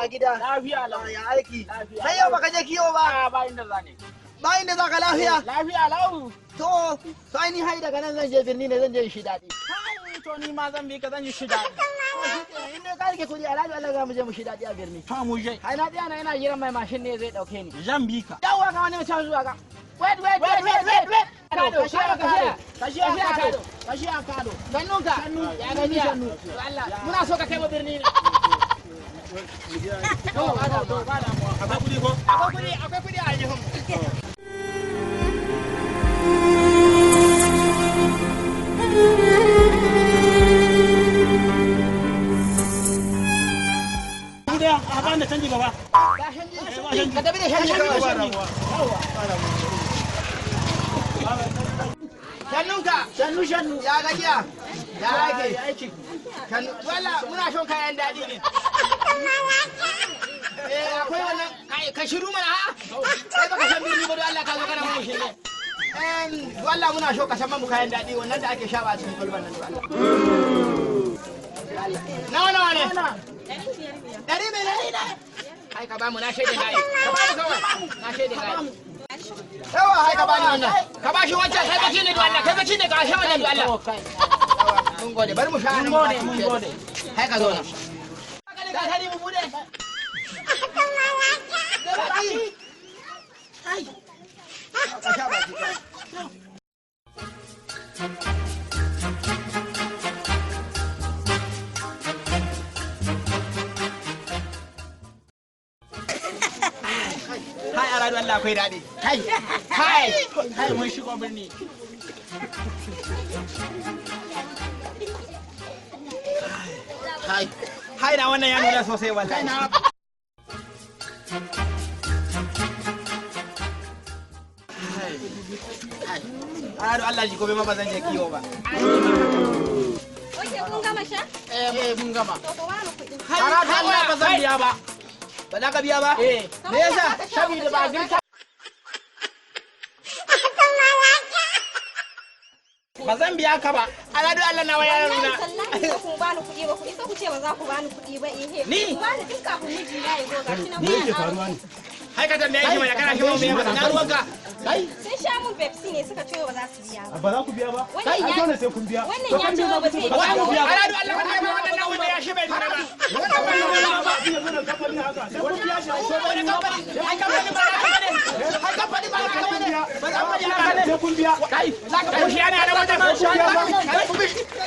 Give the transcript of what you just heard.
Ya gida. Lafiya lau. Ya aiki. Sai yau baka je kiwo ba. Ba inda za ne. Ba inda za ka lafiya. Lafiya lau. To, sai ni hai daga nan zan je birni ne zan je shi daɗi. To ni ma zan bi ka zan yi shi daɗi. In ne ka rike kuɗi alhaji Allah za mu je mu shi daɗi a birni. To mu je. Hai na tsaya na ina jiran mai mashin ne zai ɗauke ni. Zan bi ka. Yawwa ga wani mutum zuwa ga. Wait. Kado, Kashi a kado. Sannunka. Ya gani sannu. Allah, muna so ka kai mu birni ne. Akwai kuɗi ko? Akwai kuɗi a jihun. A ban da canji gaba. Ka tafi da shanyi kawai. Shannu. Ya gajiya. Ya aiki. Wala muna son kayan daɗi ne. Akwai wannan ka shiru mana ha? Sai baka san birni ba don Allah ka zo kana mun shi ne. Wala muna so ka san mu kayan daɗi wannan da ake sha ba cikin kwalban nan Allah. Nawa ne? 100 ne? Ai ka ba mu na shaidin gayi. Ka ba mu kawai. Na shaidin gayi. Yawa hai ka bani wannan. Ka ba shi wancan kai bace ne da Allah. Kai bace ne ka sha wannan da Allah. Mun gode bari mu sha nan. Mun gode. Hai ka zo na. Ka tari mu bude. Ai. Ka sha baki. Hai a radu Allah akwai daɗi. Kai mun shigo birni. Hai na wannan ya nuna sosai wallahi. A radu Allah ji gobe ma ba zan je kiwo ba. Oke kun gama sha? Mun gama. To ko wani kuɗi. Har Allah ba zan biya ba. Ba za ka biya ba? Me yasa? Saboda ba girka. Ba zan biya ka ba. Aladu Allah na waya nuna. Wallahi ba ku bani kuɗi ba ku isa ku ce ba za ku bani kuɗi ba Ni? Ku bani tun kafin miji na ya zo gashi na Me yake faruwa ne? Hai ka tambaye shi mana kana shi mu me na ruwanka. Sun sha mun Pepsi ne suka ce ba za su biya ba. Ba za ku biya ba? Wannan ya dole sai kun biya. Wannan ya ce ba zai Ba za ku biya ba. Aladu Allah ka taimaka wannan nan wanda ya shi bai nuna ba. Kai, za ka fushi ana da wajen.